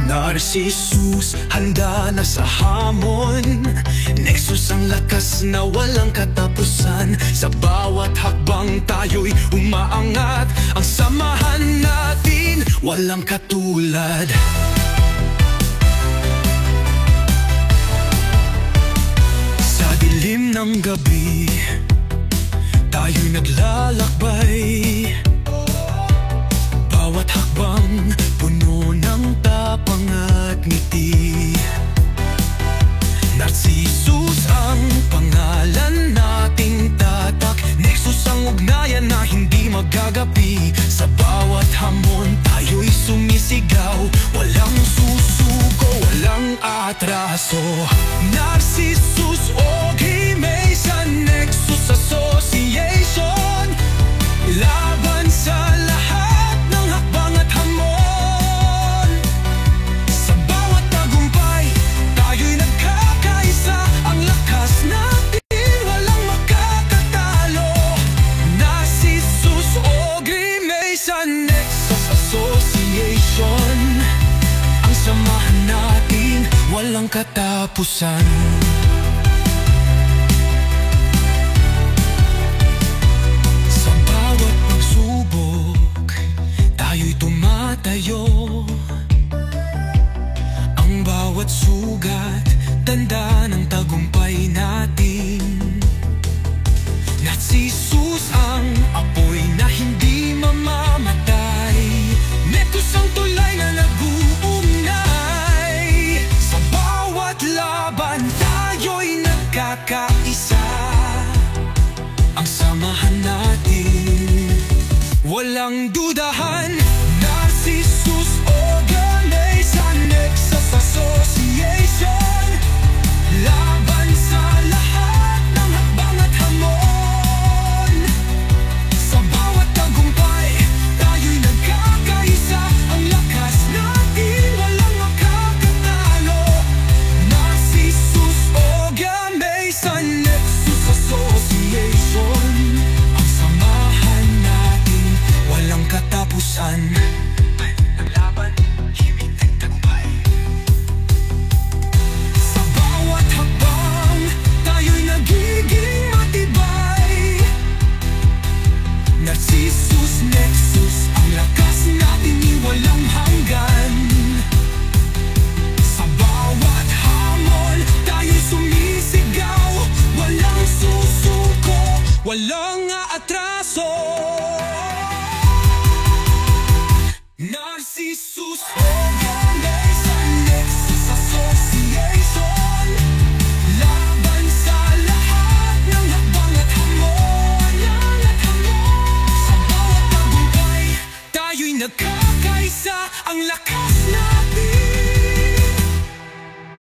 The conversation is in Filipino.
Narcissus, handa na sa hamon. Nexus ang lakas na walang katapusan. Sa bawat hakbang tayo'y umaangat. Ang samahan natin, walang katulad. Sa dilim ng gabi, tayo'y naglalakbay. Bawat hakbang puno ng tapang at ngiti. Narcissus ang pangalan nating tatak. Nexus ang ugnayan na hindi magagapi. Sa bawat hamon tayo'y sumisigaw. Walang susuko, walang atraso. Narcissus o Mason, Nexus Association. Laban sa lahat ng hakbang at hamon. Sa bawat tagumpay, tayo'y nagkakaisa. Ang lakas natin, walang makakatalo. Narcissus o Mason, Nexus Association. Ang samahan natin, walang katapusan. Ang bawat sugat, tanda ng tagumpay natin. Narcissus ang apoy na hindi mamamatay. Nexus ang tulay na nag-uugnay. Sa bawat laban, tayo'y nagkakaisa. Ang samahan natin, walang dudahan. Narcissus o Mason, Nexus Association. Laban sa lahat ng hakbang at hamon. Sa bawat tagumpay, tayo'y nagkakaisa. Ang lakas natin, walang makakatalo. Narcissus o Mason, Nexus Association. Ang samahan natin, walang katapusan. Naglaban, himig nagtagumpay. Sa bawat hakbang, tayo'y nagiging matibay. Narcissus, Nexus, ang lakas natin ay walang hanggan. Sa bawat hamon, tayo'y sumisigaw. Walang susuko, walang aatraso. Narcissus o Mason, Nexus Association. Laban sa lahat ng hakbang at hamon. Sa bawat tagumpay, tayo'y nagkakaisa. Ang lakas